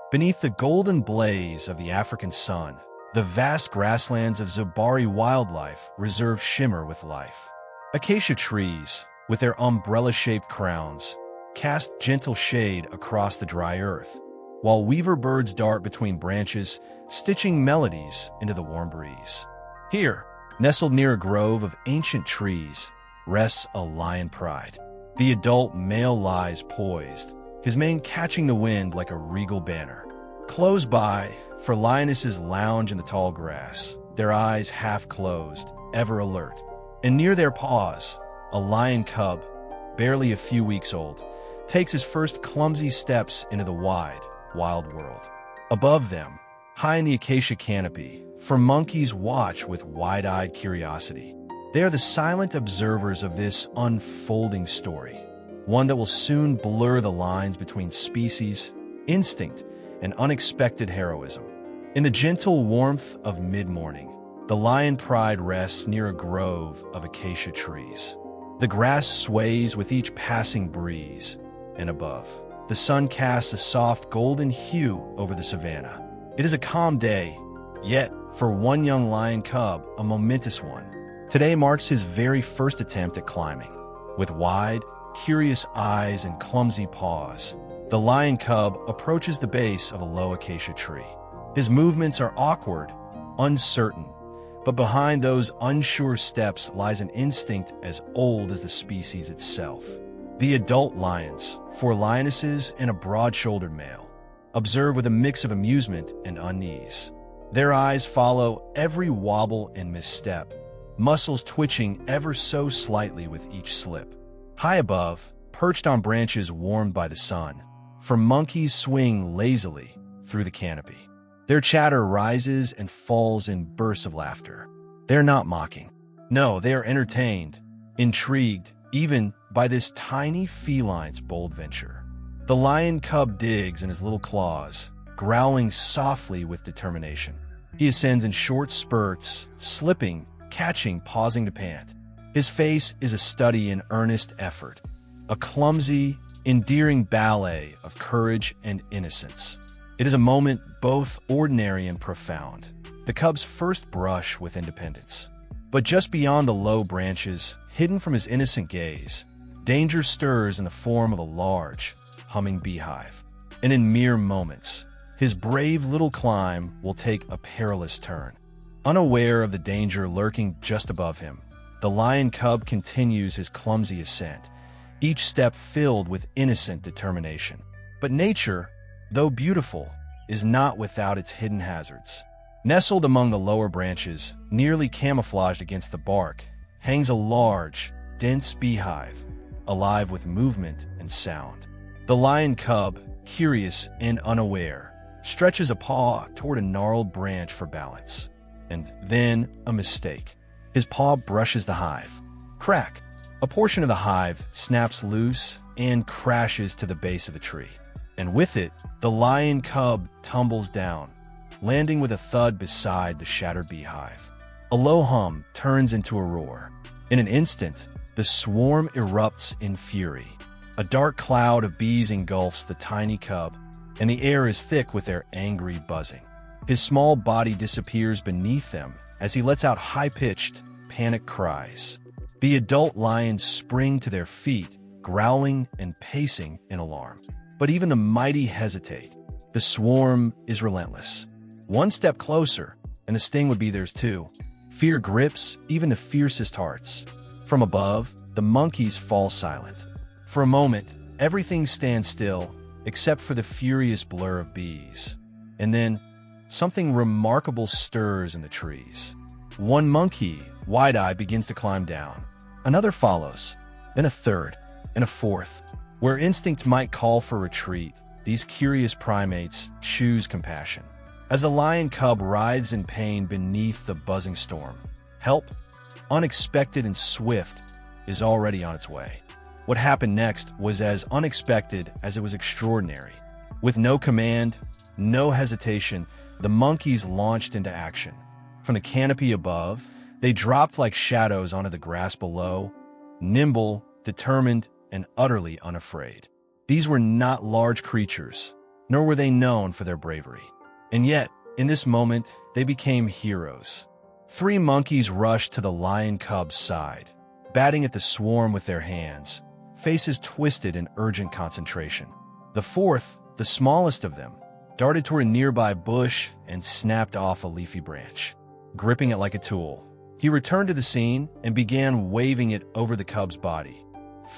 Beneath the golden blaze of the African sun, the vast grasslands of Zubari Wildlife Reserve shimmer with life. Acacia trees, with their umbrella-shaped crowns, cast gentle shade across the dry earth, while weaver birds dart between branches, stitching melodies into the warm breeze. Here, nestled near a grove of ancient trees, rests a lion pride. The adult male lies poised, his mane catching the wind like a regal banner. Close by, for lionesses lounge in the tall grass, their eyes half closed, ever alert. And near their paws, a lion cub, barely a few weeks old, takes his first clumsy steps into the wide, wild world. Above them, high in the acacia canopy, for monkeys watch with wide-eyed curiosity. They are the silent observers of this unfolding story, one that will soon blur the lines between species, instinct, and unexpected heroism. In the gentle warmth of mid-morning, the lion pride rests near a grove of acacia trees. The grass sways with each passing breeze, and above, the sun casts a soft golden hue over the savanna. It is a calm day, yet, for one young lion cub, a momentous one. Today marks his very first attempt at climbing. With wide, curious eyes and clumsy paws, the lion cub approaches the base of a low acacia tree. His movements are awkward, uncertain, but behind those unsure steps lies an instinct as old as the species itself. The adult lions, 4 lionesses and a broad-shouldered male, observe with a mix of amusement and unease. Their eyes follow every wobble and misstep, muscles twitching ever so slightly with each slip. High above, perched on branches warmed by the sun, for monkeys swing lazily through the canopy. Their chatter rises and falls in bursts of laughter. They're not mocking. No, they are entertained, intrigued, even by this tiny feline's bold venture. The lion cub digs in his little claws, growling softly with determination. He ascends in short spurts, slipping, catching, pausing to pant. His face is a study in earnest effort, a clumsy, endearing ballet of courage and innocence. It is a moment both ordinary and profound, the cub's first brush with independence. But just beyond the low branches, hidden from his innocent gaze, danger stirs in the form of a large, humming beehive. And in mere moments, his brave little climb will take a perilous turn. Unaware of the danger lurking just above him, the lion cub continues his clumsy ascent, each step filled with innocent determination. But nature, though beautiful, is not without its hidden hazards. Nestled among the lower branches, nearly camouflaged against the bark, hangs a large, dense beehive, alive with movement and sound. The lion cub, curious and unaware, stretches a paw toward a gnarled branch for balance. And then a mistake. His paw brushes the hive. Crack! A portion of the hive snaps loose and crashes to the base of the tree. And with it, the lion cub tumbles down, landing with a thud beside the shattered beehive. A low hum turns into a roar. In an instant, the swarm erupts in fury. A dark cloud of bees engulfs the tiny cub, and the air is thick with their angry buzzing. His small body disappears beneath them as he lets out high-pitched, panic cries. The adult lions spring to their feet, growling and pacing in alarm. But even the mighty hesitate. The swarm is relentless. One step closer, and the sting would be theirs too. Fear grips even the fiercest hearts. From above, the monkeys fall silent. For a moment, everything stands still, except for the furious blur of bees. And then, something remarkable stirs in the trees. One monkey, wide-eyed, begins to climb down. Another follows, then a third, and a fourth. Where instinct might call for retreat, these curious primates choose compassion. As the lion cub writhes in pain beneath the buzzing storm, help, unexpected and swift, is already on its way. What happened next was as unexpected as it was extraordinary. With no command, no hesitation, the monkeys launched into action. From the canopy above, they dropped like shadows onto the grass below, nimble, determined, and utterly unafraid. These were not large creatures. nor were they known for their bravery. And yet, in this moment, they became heroes. 3 monkeys rushed to the lion cub's side, batting at the swarm with their hands, faces twisted in urgent concentration. The 4th, the smallest of them, darted toward a nearby bush and snapped off a leafy branch, gripping it like a tool. He returned to the scene and began waving it over the cub's body,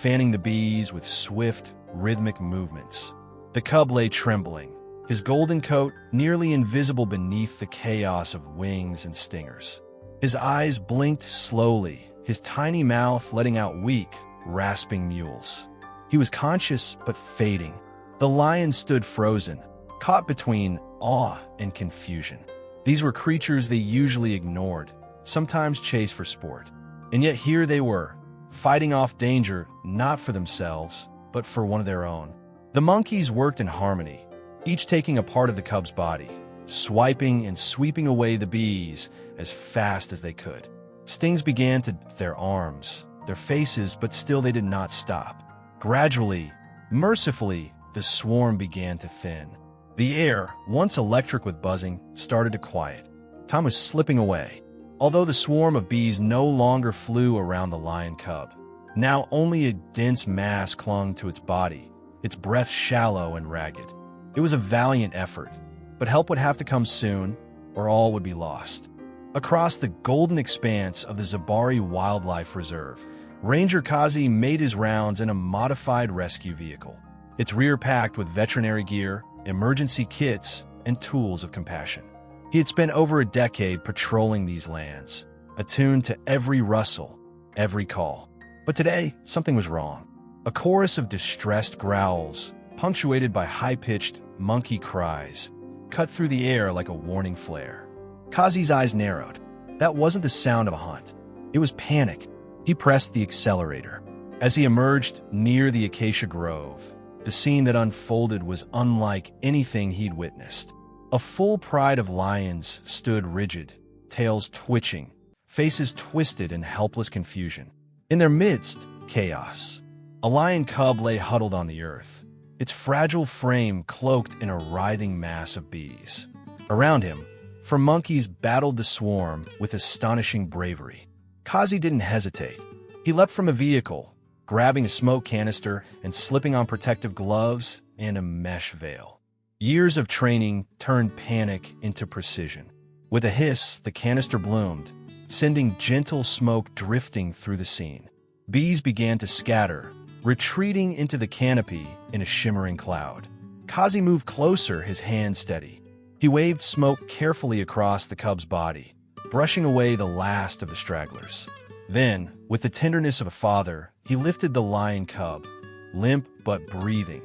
fanning the bees with swift, rhythmic movements. The cub lay trembling, his golden coat nearly invisible beneath the chaos of wings and stingers. His eyes blinked slowly, his tiny mouth letting out weak, rasping mewls. He was conscious but fading. The lion stood frozen, caught between awe and confusion. These were creatures they usually ignored, sometimes chased for sport. And yet here they were, fighting off danger not for themselves, but for one of their own. The monkeys worked in harmony, each taking a part of the cub's body, swiping and sweeping away the bees as fast as they could. Stings began to their arms, their faces, but still they did not stop. Gradually, mercifully, the swarm began to thin. The air, once electric with buzzing, started to quiet. Time was slipping away. Although the swarm of bees no longer flew around the lion cub, now only a dense mass clung to its body, its breath shallow and ragged. It was a valiant effort, but help would have to come soon, or all would be lost. Across the golden expanse of the Zubari Wildlife Reserve, Ranger Kazi made his rounds in a modified rescue vehicle, its rear packed with veterinary gear, emergency kits, and tools of compassion. He had spent over a decade patrolling these lands, attuned to every rustle, every call. But today, something was wrong. A chorus of distressed growls, punctuated by high-pitched monkey cries, cut through the air like a warning flare. Kazi's eyes narrowed. That wasn't the sound of a hunt. It was panic. He pressed the accelerator. As he emerged near the acacia grove, the scene that unfolded was unlike anything he'd witnessed. A full pride of lions stood rigid, tails twitching, faces twisted in helpless confusion. In their midst, chaos. A lion cub lay huddled on the earth, its fragile frame cloaked in a writhing mass of bees. Around him, 4 monkeys battled the swarm with astonishing bravery. Kazi didn't hesitate. He leapt from a vehicle, grabbing a smoke canister and slipping on protective gloves and a mesh veil. Years of training turned panic into precision. With a hiss, the canister bloomed, sending gentle smoke drifting through the scene. Bees began to scatter, retreating into the canopy in a shimmering cloud. Kazi moved closer, his hand steady. He waved smoke carefully across the cub's body, brushing away the last of the stragglers. Then, with the tenderness of a father, he lifted the lion cub, limp but breathing,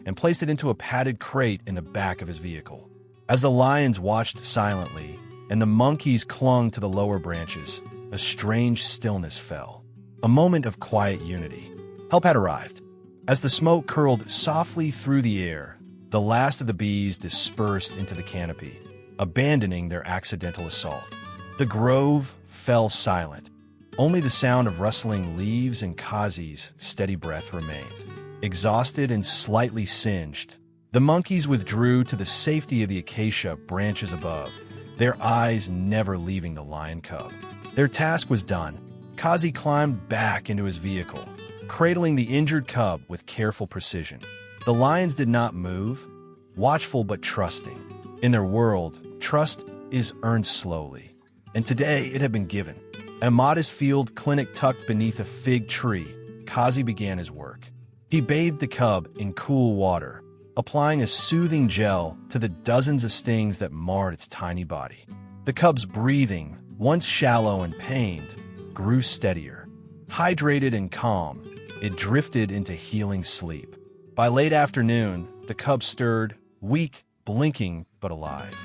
and placed it into a padded crate in the back of his vehicle. As the lions watched silently and the monkeys clung to the lower branches, a strange stillness fell. A moment of quiet unity. Help had arrived. As the smoke curled softly through the air, the last of the bees dispersed into the canopy, abandoning their accidental assault. The grove fell silent. Only the sound of rustling leaves and Kazi's steady breath remained. Exhausted and slightly singed, the monkeys withdrew to the safety of the acacia branches above, their eyes never leaving the lion cub. Their task was done. Kazi climbed back into his vehicle, cradling the injured cub with careful precision. The lions did not move, watchful but trusting. In their world, trust is earned slowly, and today it had been given. At a modest field clinic tucked beneath a fig tree, Kazi began his work. He bathed the cub in cool water, applying a soothing gel to the dozens of stings that marred its tiny body. The cub's breathing, once shallow and pained, grew steadier. Hydrated and calm, it drifted into healing sleep. By late afternoon, the cub stirred, weak, blinking, but alive.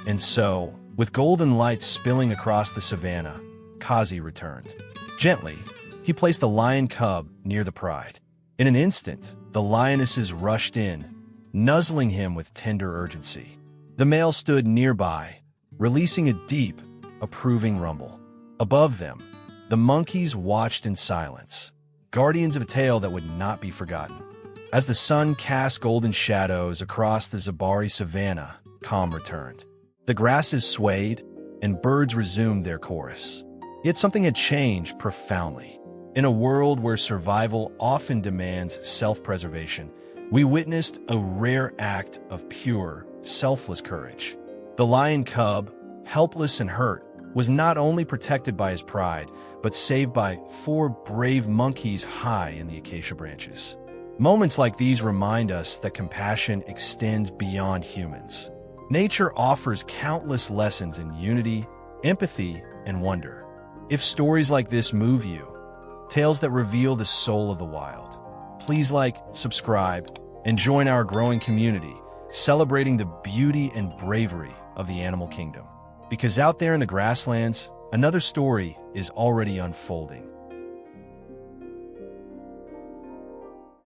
And so, with golden lights spilling across the savannah, Kazi returned. Gently, he placed the lion cub near the pride. In an instant, the lionesses rushed in, nuzzling him with tender urgency. The male stood nearby, releasing a deep, approving rumble. Above them, the monkeys watched in silence, guardians of a tale that would not be forgotten. As the sun cast golden shadows across the Zubari savanna, calm returned. The grasses swayed, and birds resumed their chorus. Yet something had changed profoundly. In a world where survival often demands self-preservation, we witnessed a rare act of pure, selfless courage. The lion cub, helpless and hurt, was not only protected by his pride, but saved by 4 brave monkeys high in the acacia branches. Moments like these remind us that compassion extends beyond humans. Nature offers countless lessons in unity, empathy, and wonder. If stories like this move you, tales that reveal the soul of the wild, please like, subscribe, and join our growing community, celebrating the beauty and bravery of the animal kingdom. Because out there in the grasslands, another story is already unfolding.